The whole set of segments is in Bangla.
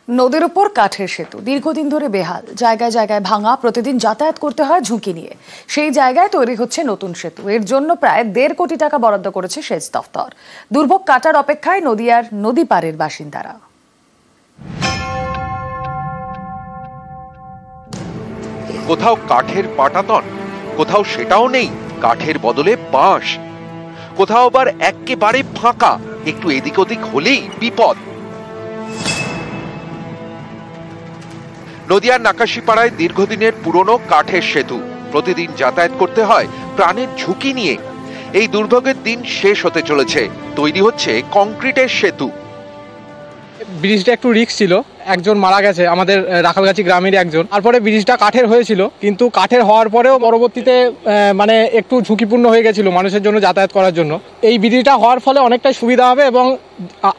নদীর উপর কাঠের সেতু দীর্ঘদিন ধরে বেহাল, জায়গায় জায়গায় ভাঙা, প্রতিদিন যাতায়াত করতে হয় ঝুঁকি নিয়ে। সেই জায়গায় তৈরি হচ্ছে নতুন সেতু। এর জন্য প্রায় 1.5 কোটি টাকা বরাদ্দ করেছে সেচ দফতর। দুর্ভোগ কাটার অপেক্ষায় নদীয়ার নদী পাড়ের বাসিন্দারা। কোথাও কাঠের পাটাতন, কোথাও সেটাও নেই, কাঠের বদলে বাঁশ। কোথাও আবার একেবারে ফাঁকা, একটু এদিক ওদিক হলেই বিপদ। নদিয়ার নাকাশিপাড়ায় দীর্ঘদিনের পুরনো কাঠের সেতু, প্রতিদিন যাতায়াত করতে হয় প্রাণের ঝুঁকি নিয়ে। এই দুর্ভোগের দিন শেষ হতে চলেছে, তৈরি হচ্ছে কংক্রিটের সেতু। ব্রিজটা একটু রিস্ক ছিল, একজন মারা গেছে আমাদের রাখালগাছি গ্রামের একজন। তারপরে ব্রিজটা কাঠের হয়েছিল, কিন্তু কাঠের হওয়ার পরেও পরবর্তীতে একটু ঝুঁকিপূর্ণ হয়ে গেছিল মানুষের জন্য যাতায়াত করার জন্য। এই ব্রিজটা হওয়ার ফলে অনেকটাই সুবিধা হবে এবং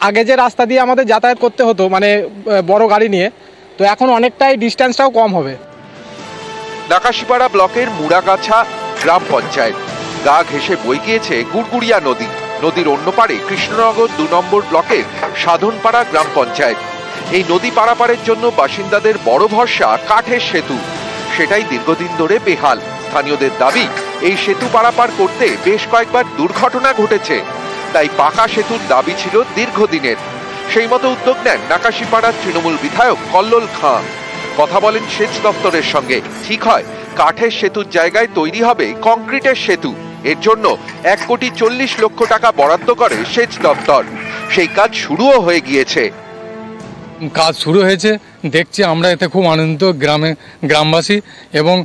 আগে যে রাস্তা দিয়ে আমাদের যাতায়াত করতে হতো বড় গাড়ি নিয়ে, তো এখন অনেকটাই ডিস্টেন্সটাও কম হবে। নাকাশিপাড়া ব্লকের মুড়াগাছা গ্রাম পঞ্চায়েত, গা ঘেঁষে বয়ে গিয়েছে গুড়গুড়িয়া নদী। নদীর অন্য পারে কৃষ্ণনগর 2 নম্বর ব্লকের সাধনপাড়া গ্রাম পঞ্চায়েত। এই নদী পারাপারের জন্য বাসিন্দাদের বড় ভরসা কাঠের সেতু, সেটাই দীর্ঘদিন ধরে বেহাল। স্থানীয়দের দাবি, এই সেতু পারাপার করতে বেশ কয়েকবার দুর্ঘটনা ঘটেছে, তাই পাকা সেতুর দাবি ছিল দীর্ঘদিনের। সেই মতো উদ্যোগ নেন নাকাশিপাড়ার তৃণমূল বিধায়ক কল্লোল খাঁ। কথা বলেন সেচ দপ্তরের সঙ্গে, ঠিক হয় কাঠের সেতুর জায়গায় তৈরি হবে কংক্রিটের সেতু। এর জন্য 1.40 কোটি টাকা বরাদ্দ করে সেচ দপ্তর। সেই কাজ শুরুও হয়ে গিয়েছে। কাজ শুরু হয়েছে, দেখছি আমরা এতে খুব আনন্দিত গ্রামবাসী, এবং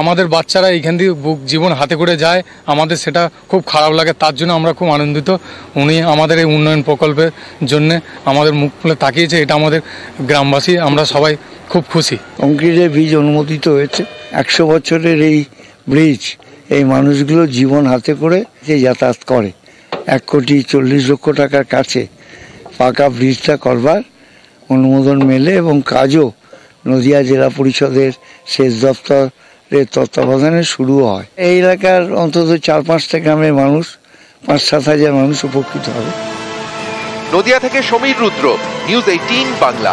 আমাদের বাচ্চারা এইখান দিয়ে জীবন হাতে করে যায়, আমাদের সেটা খুব খারাপ লাগে। তার জন্য আমরা খুব আনন্দিত। উনি আমাদের এই উন্নয়ন প্রকল্পের জন্য আমাদের মুখ খুলে তাকিয়েছে, এটা আমাদের গ্রামবাসী, আমরা সবাই খুব খুশি। কংক্রিটের ব্রিজ অনুমোদিত হয়েছে। 100 বছরের এই ব্রিজ, এই মানুষগুলো জীবন হাতে করে যাতায়াত করে। 1.40 কোটি টাকার কাছে পাকা ব্রিজটা করবার অনুমোদন মেলে এবং কাজও নদিয়া জেলা পরিষদের সেচ দপ্তরের তত্ত্বাবধানে শুরু হয়। এই এলাকার অন্তত 4-5টা গ্রামের মানুষ, 5-7 হাজার মানুষ উপকৃত হবে। নদিয়া থেকে সমীর রুদ্র, নিউজ 18 বাংলা।